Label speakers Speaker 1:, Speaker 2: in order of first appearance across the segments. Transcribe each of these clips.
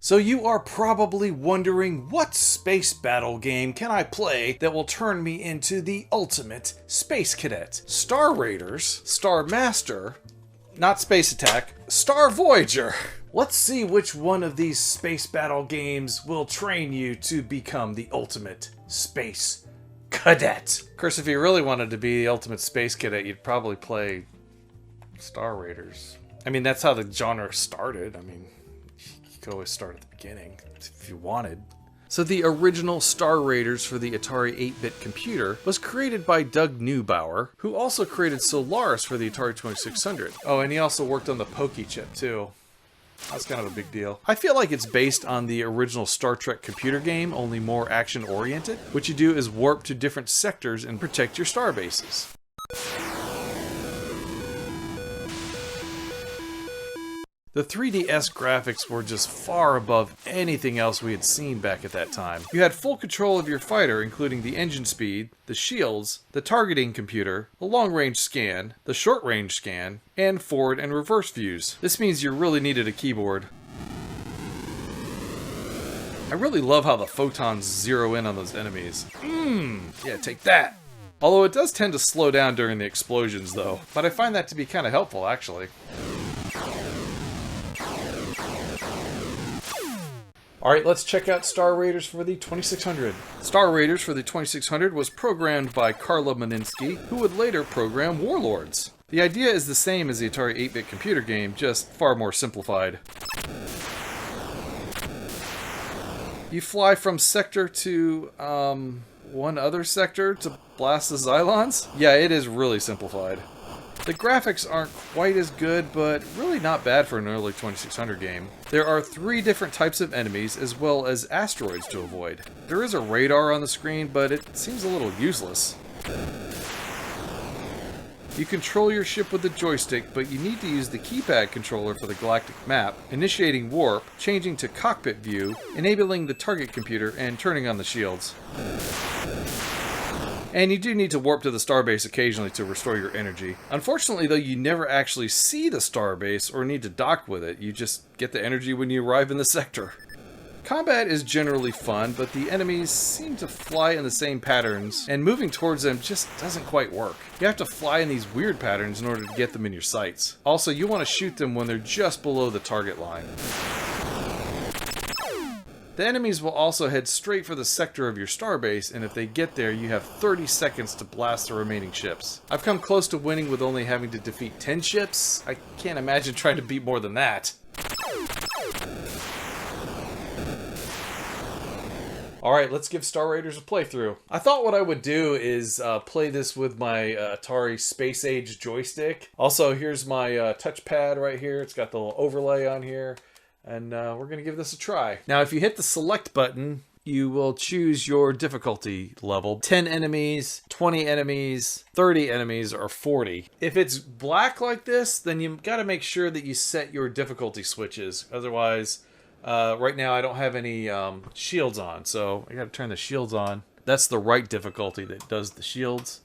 Speaker 1: So you are probably wondering, what space battle game can I play that will turn me into the ultimate space cadet? Star Raiders, Star Master, not Space Attack, Star Voyager. Let's see which one of these space battle games will train you to become the ultimate space cadet. Of course, if you really wanted to be the ultimate space cadet, you'd probably play Star Raiders. I mean, that's how the genre started. I mean, you could always start at the beginning if you wanted. So the original Star Raiders for the Atari 8-bit computer was created by Doug Neubauer, who also created Solaris for the Atari 2600. Oh, and he also worked on the Pokey chip too. That's kind of a big deal. I feel like it's based on the original Star Trek computer game, only more action-oriented. What you do is warp to different sectors and protect your star bases. The 3DS graphics were just far above anything else we had seen back at that time. You had full control of your fighter, including the engine speed, the shields, the targeting computer, the long-range scan, the short-range scan, and forward and reverse views. This means you really needed a keyboard. I really love how the photons zero in on those enemies. Yeah, take that! Although it does tend to slow down during the explosions, though. But I find that to be kind of helpful, actually. Alright, let's check out Star Raiders for the 2600. Star Raiders for the 2600 was programmed by Carla Moninsky, who would later program Warlords. The idea is the same as the Atari 8-bit computer game, just far more simplified. You fly from sector to, one other sector to blast the Xylons? Yeah, it is really simplified. The graphics aren't quite as good, but really not bad for an early 2600 game. There are 3 different types of enemies, as well as asteroids to avoid. There is a radar on the screen, but it seems a little useless. You control your ship with the joystick, but you need to use the keypad controller for the galactic map, initiating warp, changing to cockpit view, enabling the target computer, and turning on the shields. And you do need to warp to the starbase occasionally to restore your energy. Unfortunately, though, you never actually see the starbase or need to dock with it. You just get the energy when you arrive in the sector. Combat is generally fun, but the enemies seem to fly in the same patterns, and moving towards them just doesn't quite work. You have to fly in these weird patterns in order to get them in your sights. Also, you want to shoot them when they're just below the target line. The enemies will also head straight for the sector of your starbase, and if they get there, you have 30 seconds to blast the remaining ships. I've come close to winning with only having to defeat 10 ships. I can't imagine trying to beat more than that. Alright, let's give Star Raiders a playthrough. I thought what I would do is play this with my Atari Space Age joystick. Also, here's my touchpad right here. It's got the little overlay on here. And we're going to give this a try. Now, if you hit the select button, you will choose your difficulty level. 10 enemies, 20 enemies, 30 enemies, or 40. If it's black like this, then you've got to make sure that you set your difficulty switches. Otherwise, right now I don't have any shields on, so I got to turn the shields on. That's the right difficulty that does the shields.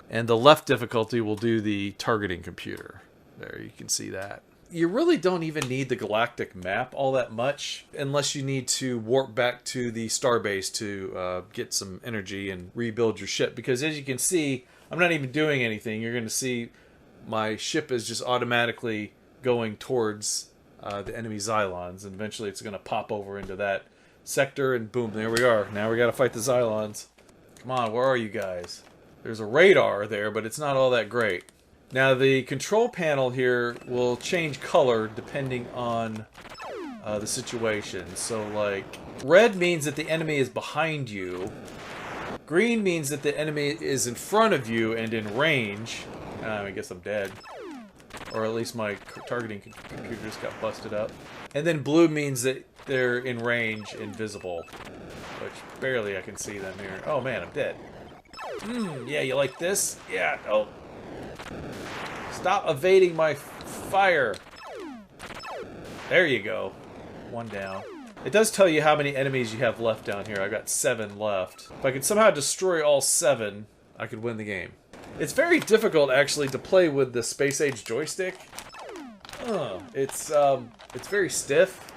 Speaker 1: And the left difficulty will do the targeting computer. There, you can see that. You really don't even need the galactic map all that much, unless you need to warp back to the starbase to get some energy and rebuild your ship. Because as you can see, I'm not even doing anything. You're going to see my ship is just automatically going towards the enemy Xylons, and eventually it's going to pop over into that sector, and boom, there we are. Now we got to fight the Xylons. Come on, where are you guys? There's a radar there, but it's not all that great. Now, the control panel here will change color depending on the situation. So, like, red means that the enemy is behind you. Green means that the enemy is in front of you and in range. I guess I'm dead. Or at least my targeting computer just got busted up. And then blue means that they're in range and visible. Which, barely I can see them here. Oh man, I'm dead. Yeah, you like this? Yeah, oh. Stop evading my fire. There you go. One down. It does tell you how many enemies you have left down here. I've got 7 left. If I could somehow destroy all 7, I could win the game. It's very difficult, actually, to play with the Space Age joystick. It's very stiff.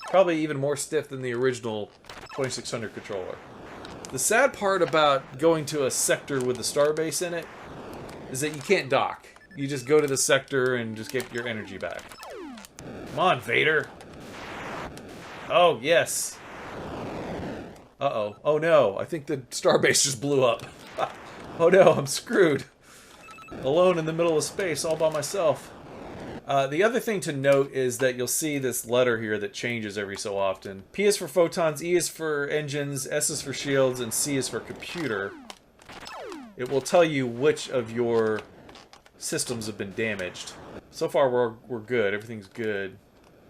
Speaker 1: Probably even more stiff than the original 2600 controller. The sad part about going to a sector with the starbase in it is that you can't dock. You just go to the sector and just get your energy back. Come on, Vader. Oh, yes. Uh-oh. Oh, no. I think the starbase just blew up. Oh, no. I'm screwed. Alone in the middle of space all by myself. The other thing to note is that you'll see this letter here that changes every so often. P is for photons, E is for engines, S is for shields, and C is for computer. It will tell you which of your systems have been damaged. So far we're good. Everything's good.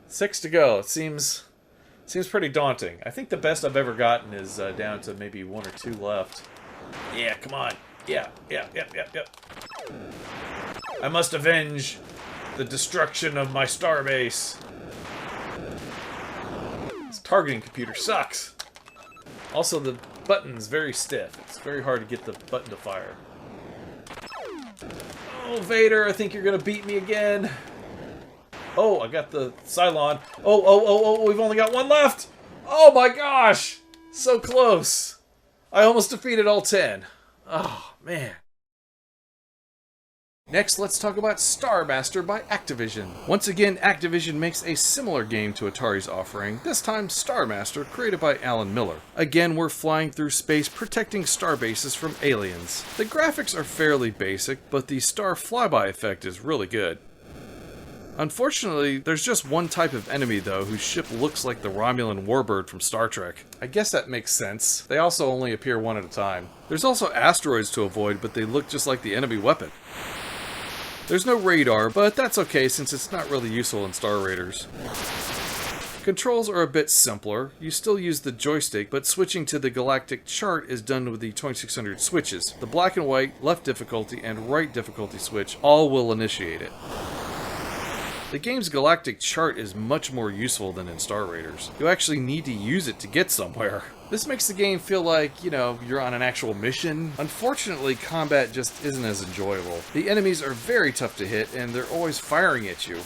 Speaker 1: 6 to go. It seems pretty daunting. I think the best I've ever gotten is down to maybe 1 or 2 left. Yeah, come on. Yeah. I must avenge the destruction of my starbase. This targeting computer sucks. Also, the button's very stiff. It's very hard to get the button to fire. Oh, Vader, I think you're gonna beat me again. Oh, I got the Cylon. Oh, we've only got 1 left! Oh my gosh! So close. I almost defeated all 10. Oh, man. Next, let's talk about Star Master by Activision. Once again, Activision makes a similar game to Atari's offering, this time Star Master, created by Alan Miller. Again, we're flying through space protecting star bases from aliens. The graphics are fairly basic, but the star flyby effect is really good. Unfortunately, there's just one type of enemy though, whose ship looks like the Romulan warbird from Star Trek. I guess that makes sense. They also only appear 1 at a time. There's also asteroids to avoid, but they look just like the enemy weapon. There's no radar, but that's okay since it's not really useful in Star Raiders. Controls are a bit simpler. You still use the joystick, but switching to the galactic chart is done with the 2600 switches. The black and white, left difficulty, and right difficulty switch all will initiate it. The game's galactic chart is much more useful than in Star Raiders. You actually need to use it to get somewhere. This makes the game feel like, you know, you're on an actual mission. Unfortunately, combat just isn't as enjoyable. The enemies are very tough to hit, and they're always firing at you.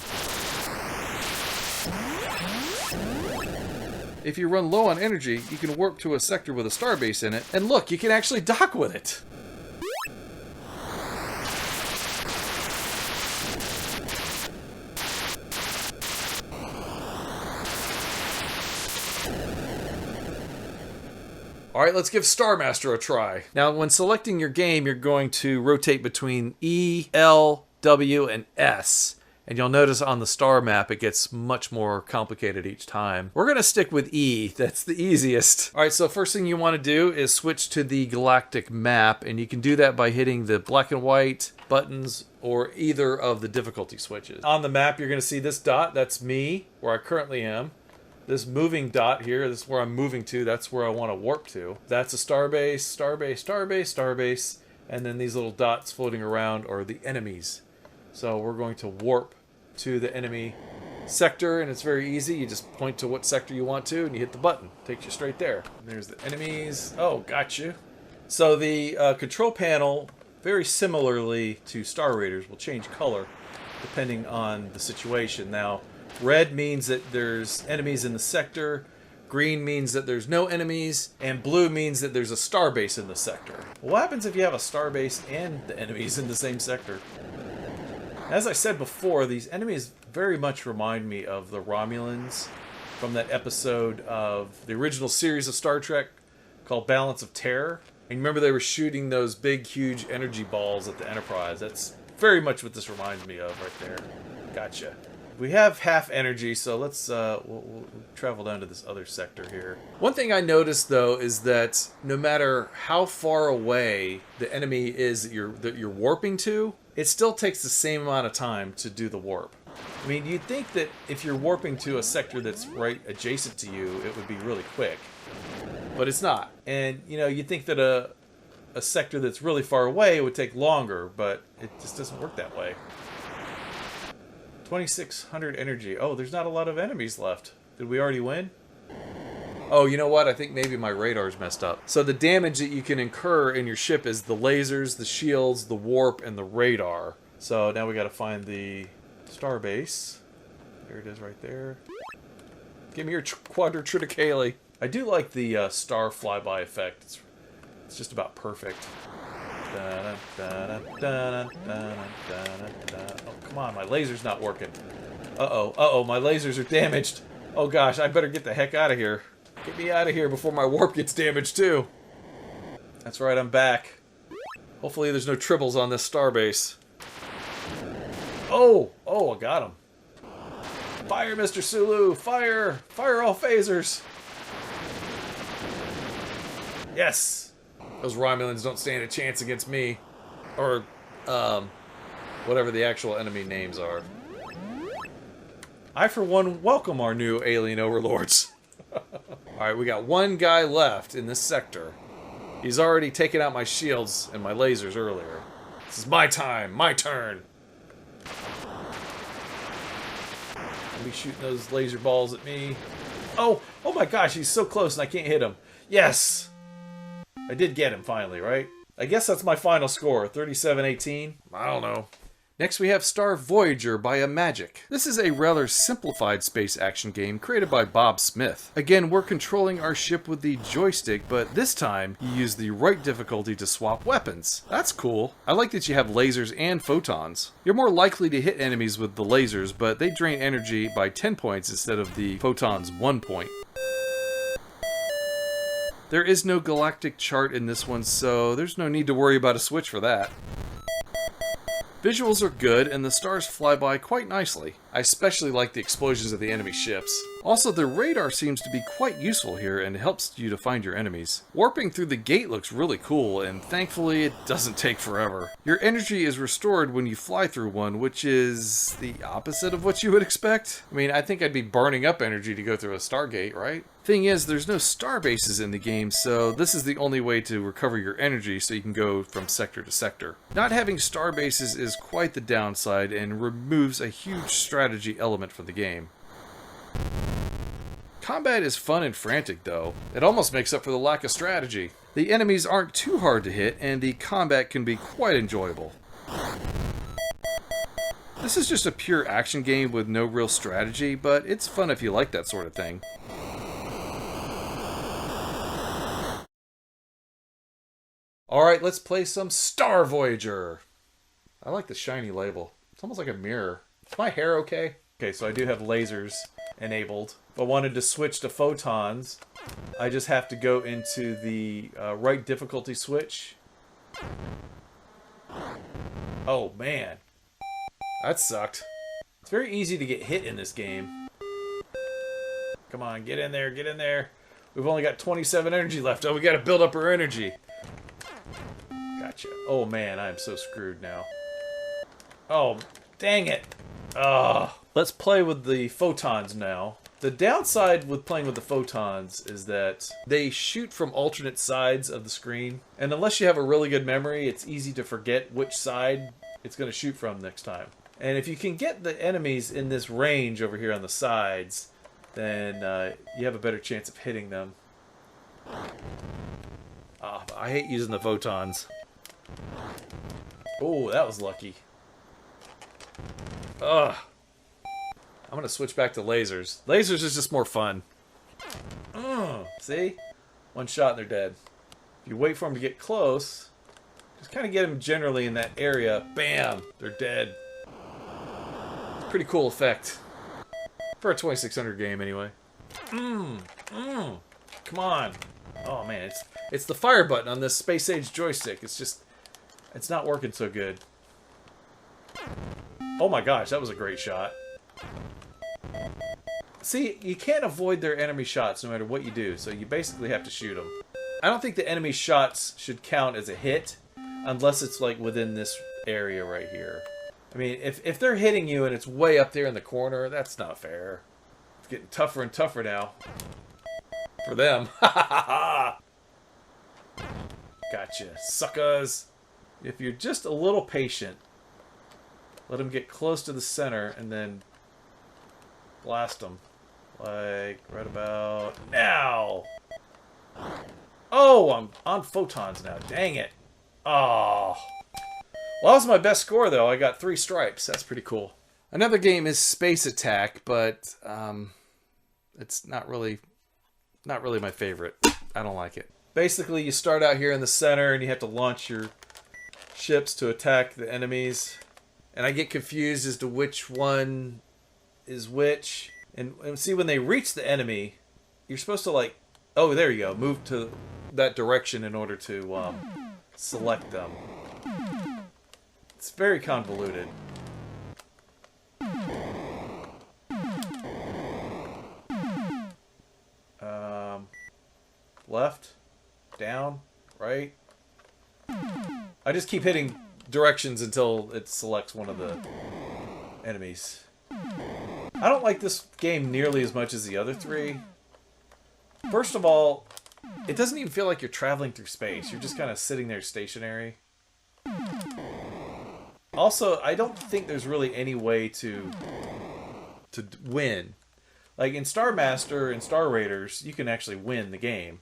Speaker 1: If you run low on energy, you can warp to a sector with a starbase in it, and look, you can actually dock with it! Alright, let's give Star Master a try. Now, when selecting your game, you're going to rotate between E, L, W, and S. And you'll notice on the star map, it gets much more complicated each time. We're going to stick with E. That's the easiest. Alright, so first thing you want to do is switch to the galactic map. And you can do that by hitting the black and white buttons or either of the difficulty switches. On the map, you're going to see this dot. That's me, where I currently am. This moving dot here, this is where I'm moving to, that's where I want to warp to. That's a starbase, starbase, starbase, starbase, and then these little dots floating around are the enemies. So we're going to warp to the enemy sector, and it's very easy. You just point to what sector you want to, and you hit the button. Takes you straight there. And there's the enemies. Oh, got you. So the control panel, very similarly to Star Raiders, will change color depending on the situation. Now, red means that there's enemies in the sector, green means that there's no enemies, and blue means that there's a starbase in the sector. What happens if you have a starbase and the enemies in the same sector? As I said before, these enemies very much remind me of the Romulans from that episode of the original series of Star Trek called Balance of Terror. And remember they were shooting those big, huge energy balls at the Enterprise. That's very much what this reminds me of right there. Gotcha. We have half energy, so let's we'll travel down to this other sector here. One thing I noticed though is that no matter how far away the enemy is that you're warping to, it still takes the same amount of time to do the warp. I mean, you'd think that if you're warping to a sector that's right adjacent to you, it would be really quick, but it's not. And you know, you'd think that a sector that's really far away would take longer, but it just doesn't work that way. 2600 energy. Oh, there's not a lot of enemies left. Did we already win? Oh, you know what? I think maybe my radar's messed up. So the damage that you can incur in your ship is the lasers, the shields, the warp, and the radar. So now we gotta find the starbase. There it is right there. Give me your quadritriticale. I do like the star flyby effect. It's just about perfect. Oh, come on, my laser's not working. Uh-oh, my lasers are damaged. Oh gosh, I better get the heck out of here. Get me out of here before my warp gets damaged too. That's right, I'm back. Hopefully there's no tribbles on this starbase. Oh, I got him. Fire, Mr. Sulu! Fire! Fire all phasers! Yes! Those Romulans don't stand a chance against me. Or, whatever the actual enemy names are. I, for one, welcome our new alien overlords. Alright, we got one guy left in this sector. He's already taken out my shields and my lasers earlier. This is my time, my turn. I'll be shooting those laser balls at me. Oh my gosh, he's so close and I can't hit him. Yes! I did get him finally, right? I guess that's my final score, 37-18. I don't know. Next we have Star Voyager by Magic. This is a rather simplified space action game created by Bob Smith. Again, we're controlling our ship with the joystick, but this time you use the right difficulty to swap weapons. That's cool. I like that you have lasers and photons. You're more likely to hit enemies with the lasers, but they drain energy by 10 points instead of the photons 1 point. There is no galactic chart in this one, so there's no need to worry about a switch for that. Visuals are good, and the stars fly by quite nicely. I especially like the explosions of the enemy ships. Also, the radar seems to be quite useful here and helps you to find your enemies. Warping through the gate looks really cool, and thankfully it doesn't take forever. Your energy is restored when you fly through one, which is the opposite of what you would expect. I mean, I think I'd be burning up energy to go through a Stargate, right? Thing is, there's no star bases in the game, so this is the only way to recover your energy so you can go from sector to sector. Not having star bases is quite the downside and removes a huge strategy element from the game. Combat is fun and frantic though. It almost makes up for the lack of strategy. The enemies aren't too hard to hit and the combat can be quite enjoyable. This is just a pure action game with no real strategy, but it's fun if you like that sort of thing. Alright, let's play some Star Voyager. I like the shiny label. It's almost like a mirror. Is my hair okay? Okay, so I do have lasers enabled. If I wanted to switch to photons, I just have to go into the right difficulty switch. Oh man, that sucked. It's very easy to get hit in this game. Come on, get in there, get in there. We've only got 27 energy left. Oh, we gotta build up our energy. Gotcha. Oh man, I am so screwed now. Oh, dang it. Let's play with the photons now. The downside with playing with the photons is that they shoot from alternate sides of the screen. And unless you have a really good memory, it's easy to forget which side it's going to shoot from next time. And if you can get the enemies in this range over here on the sides, then you have a better chance of hitting them. I hate using the photons. Oh, that was lucky. Ugh. I'm going to switch back to lasers. Lasers is just more fun. See? One shot and they're dead. If you wait for them to get close, just kind of get them generally in that area. Bam! They're dead. It's a pretty cool effect. For a 2600 game, anyway. Come on. Oh, man. It's the fire button on this space age joystick. It's not working so good. Oh my gosh, that was a great shot. See, you can't avoid their enemy shots no matter what you do, so you basically have to shoot them. I don't think the enemy shots should count as a hit, unless it's like within this area right here. I mean, if they're hitting you and it's way up there in the corner, that's not fair. It's getting tougher and tougher now. For them. Gotcha, suckers. If you're just a little patient, let them get close to the center and then blast them. Like, right about now. Oh, I'm on photons now. Dang it. Oh. Well, that was my best score, though. I got 3 stripes. That's pretty cool. Another game is Space Attack, but It's not really my favorite. I don't like it. Basically, you start out here in the center and you have to launch your ships to attack the enemies. And I get confused as to which one is which. And see, when they reach the enemy, you're supposed to like, oh, there you go, move to that direction in order to select them. It's very convoluted. Left, down, right. I just keep hitting directions until it selects one of the enemies. I don't like this game nearly as much as the other three. First of all, it doesn't even feel like you're traveling through space. You're just kind of sitting there stationary. Also, I don't think there's really any way to win. Like in Star Master and Star Raiders, you can actually win the game.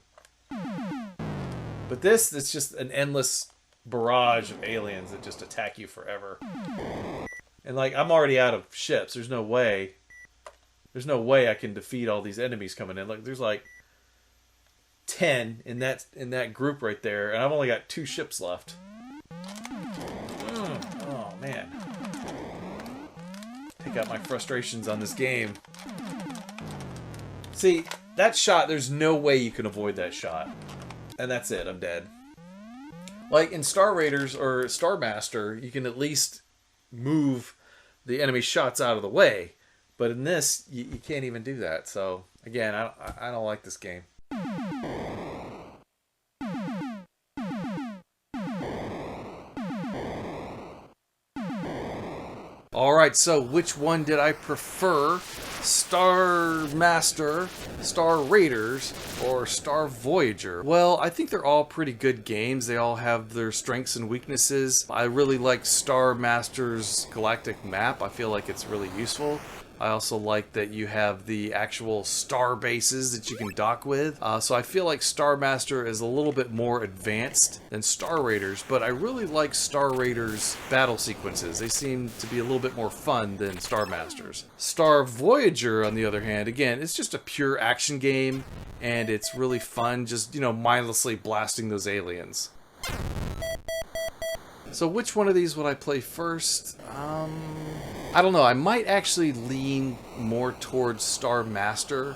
Speaker 1: But this, it's just an endless barrage of aliens that just attack you forever. And like, I'm already out of ships. There's no way I can defeat all these enemies coming in. Like, there's like 10 in that group right there, and I've only got 2 ships left. Oh man. Take out my frustrations on this game. See, that shot, there's no way you can avoid that shot. And that's it, I'm dead. Like in Star Raiders or Star Master, you can at least move the enemy shots out of the way. But in this, you can't even do that. So, again, I don't like this game. Alright, so which one did I prefer? Star Master, Star Raiders, or Star Voyager? Well, I think they're all pretty good games. They all have their strengths and weaknesses. I really like Star Master's galactic map. I feel like it's really useful. I also like that you have the actual star bases that you can dock with. So I feel like Star Master is a little bit more advanced than Star Raiders, but I really like Star Raiders' battle sequences. They seem to be a little bit more fun than Star Master's. Star Voyager, on the other hand, again, it's just a pure action game, and it's really fun just, you know, mindlessly blasting those aliens. So which one of these would I play first? I don't know. I might actually lean more towards Star Master.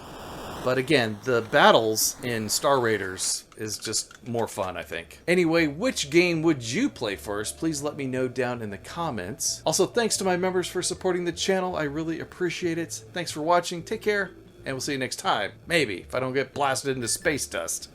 Speaker 1: But again, the battles in Star Raiders is just more fun, I think. Anyway, which game would you play first? Please let me know down in the comments. Also, thanks to my members for supporting the channel. I really appreciate it. Thanks for watching. Take care, and we'll see you next time. Maybe, if I don't get blasted into space dust.